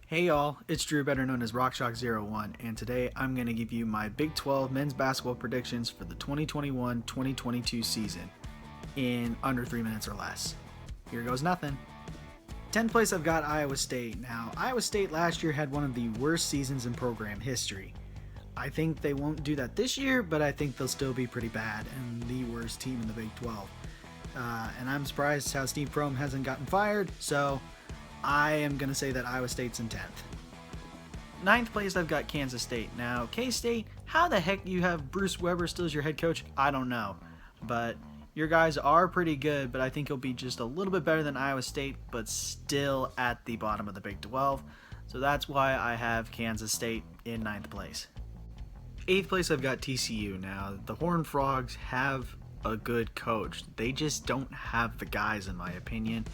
Hey y'all, it's Drew, better known as RockShock01, and today I'm going to give you my Big 12 men's basketball predictions for the 2021-2022 season in under 3 minutes or less. Here goes nothing. 10th place I've got Iowa State. Now, Iowa State last year had one of the worst seasons in program history. I think they won't do that this year, but I think they'll still be pretty bad and the worst team in the Big 12. And I'm surprised how Steve Prohm hasn't gotten fired, so I am going to say that Iowa State's in 10th. 9th place, I've got Kansas State. Now, K-State, how the heck do you have Bruce Weber still as your head coach? I don't know. But your guys are pretty good, but I think you'll be just a little bit better than Iowa State, but still at the bottom of the Big 12. So that's why I have Kansas State in 9th place. 8th place, I've got TCU. Now, the Horned Frogs have a good coach. They just don't have the guys, in my opinion.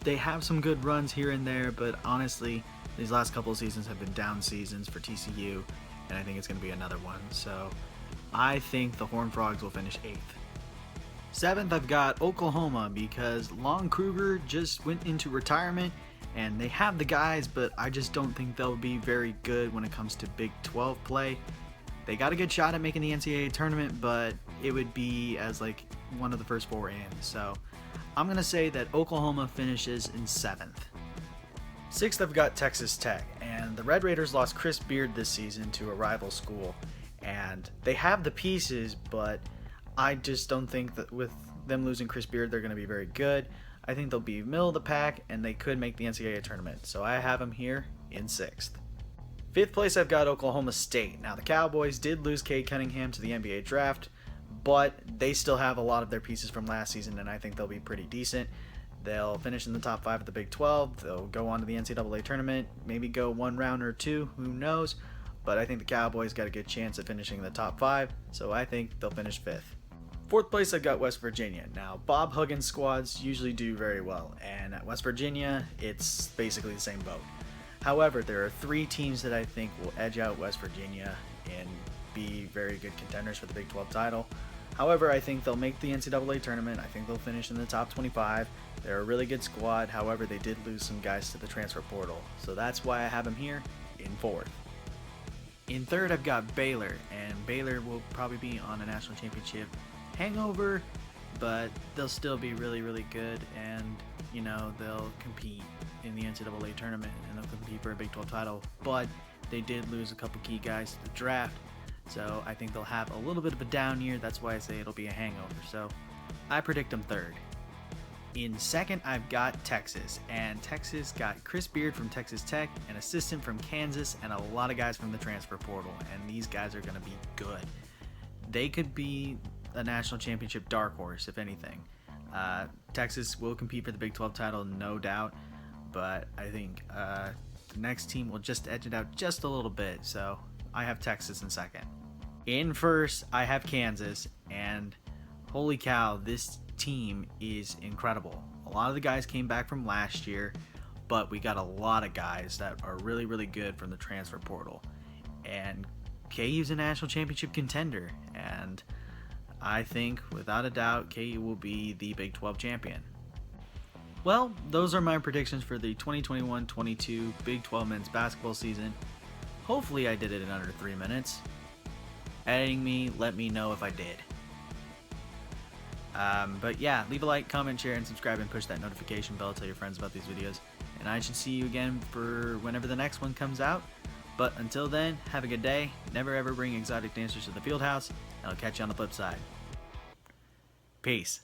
They have some good runs here and there, but honestly, these last couple of seasons have been down seasons for TCU, and I think it's going to be another one. So I think the Horned Frogs will finish 8th. 7th, I've got Oklahoma because Lon Kruger just went into retirement, and they have the guys, but I just don't think they'll be very good when it comes to Big 12 play. They got a good shot at making the NCAA tournament, but it would be as like one of the first four in. So I'm going to say that Oklahoma finishes in 7th. 6th, I've got Texas Tech, and the Red Raiders lost Chris Beard this season to a rival school, and they have the pieces, but I just don't think that with them losing Chris Beard, they're going to be very good. I think they'll be middle of the pack, and they could make the NCAA tournament, so I have them here in 6th. 5th place, I've got Oklahoma State. Now, the Cowboys did lose Cade Cunningham to the NBA draft, but they still have a lot of their pieces from last season, and I think they'll be pretty decent. They'll finish in the top 5 of the Big 12. They'll go on to the NCAA tournament, maybe go one round or two, who knows. But I think the Cowboys got a good chance at finishing in the top 5, so I think they'll finish 5th. 4th place, I've got West Virginia. Now, Bob Huggins squads usually do very well, and at West Virginia, it's basically the same boat. However, there are 3 teams that I think will edge out West Virginia and be very good contenders for the Big 12 title. However, I think they'll make the NCAA tournament. I think they'll finish in the top 25. They're a really good squad. However, they did lose some guys to the transfer portal. So that's why I have them here in 4th. In 3rd, I've got Baylor, and Baylor will probably be on a national championship hangover, but they'll still be really, really good, and, you know, they'll compete in the NCAA tournament, and they'll compete for a Big 12 title, but they did lose a couple key guys to the draft, so I think they'll have a little bit of a down year. That's why I say it'll be a hangover, so I predict them 3rd. In 2nd, I've got Texas, and Texas got Chris Beard from Texas Tech, an assistant from Kansas, and a lot of guys from the transfer portal, and these guys are going to be good. They could be a national championship dark horse, if anything. Texas will compete for the Big 12 title, no doubt, but I think the next team will just edge it out just a little bit, so I have Texas in 2nd. In 1st, I have Kansas, and holy cow, this team is incredible. A lot of the guys came back from last year, but we got a lot of guys that are really, really good from the transfer portal. And KU's a national championship contender, and I think, without a doubt, KU will be the Big 12 champion. Well, those are my predictions for the 2021-22 Big 12 men's basketball season. Hopefully I did it in under 3 minutes. Editing me, let me know if I did. But yeah, leave a like, comment, share, and subscribe, and push that notification bell. Tell your friends about these videos. And I should see you again for whenever the next one comes out. But until then, have a good day. Never ever bring exotic dancers to the field house. And I'll catch you on the flip side. Peace.